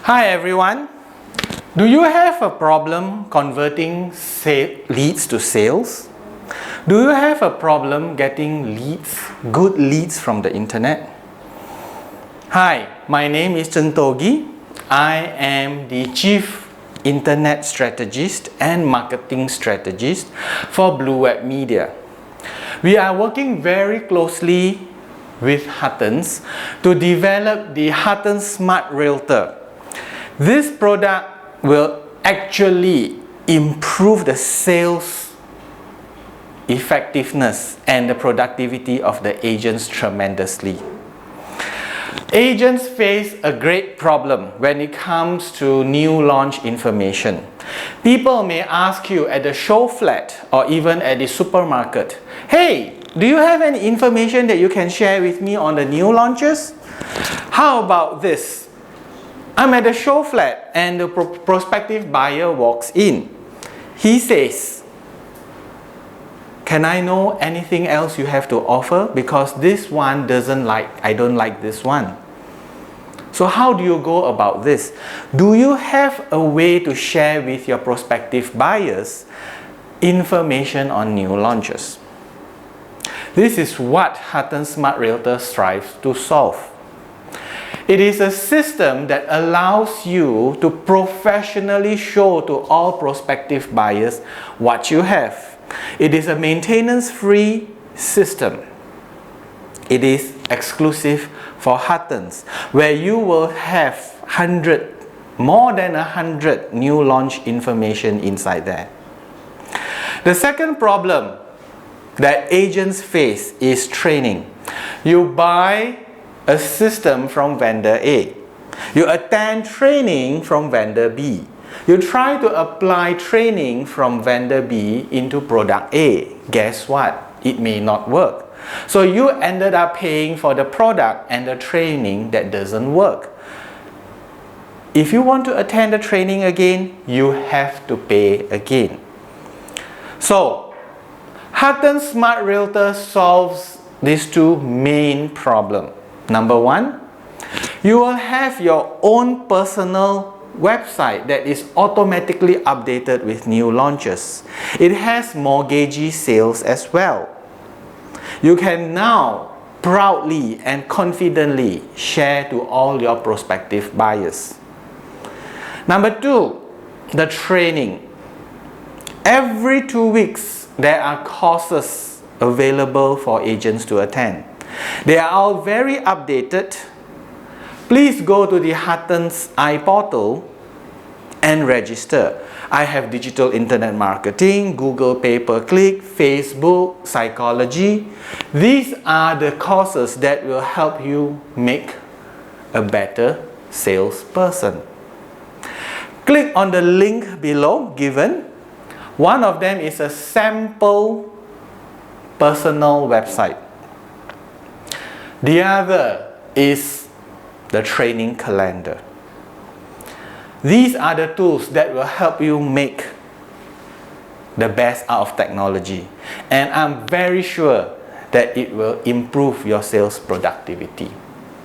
Hi everyone. Do you have a problem converting leads to sales? Do you have a problem getting good leads from the internet? Hi, my name is Toh Ghee. I am the Chief Internet Strategist and Marketing Strategist for BluWebMedia. We are working very closely with Huttons to develop the Huttons SmartRealtor. This product will actually improve the sales effectiveness and the productivity of the agents tremendously. Agents face a great problem when it comes to new launch information. People may ask you at the show flat or even at the supermarket, "Hey, do you have any information that you can share with me on the new launches? How about this? I'm at the show flat and the prospective buyer walks in. He says, 'Can I know anything else you have to offer? Because this one I don't like this one.'" So how do you go about this? Do you have a way to share with your prospective buyers information on new launches? This is what Huttons SmartRealtor strives to solve. It is a system that allows you to professionally show to all prospective buyers what you have. It is a maintenance-free system. It is exclusive for Huttons, where you will have more than 100 new launch information inside there. The second problem that agents face is training. You buy a system from vendor A. You attend training from vendor B. You try to apply training from vendor B into product A. Guess what? It may not work. So you ended up paying for the product and the training that doesn't work. If you want to attend the training again, you have to pay again. So Huttons SmartRealtor solves these two main problems. Number one, you will have your own personal website that is automatically updated with new launches. It has mortgagee sales as well. You can now proudly and confidently share to all your prospective buyers. Number two, the training. Every 2 weeks, there are courses available for agents to attend. They are all very updated. Please go to the Huttons iPortal and register. I have digital internet marketing, Google pay-per-click, Facebook, psychology. These are the courses that will help you make a better salesperson. Click on the link below given. One of them is a sample personal website. The other is the training calendar. These are the tools that will help you make the best out of technology. And I'm very sure that it will improve your sales productivity.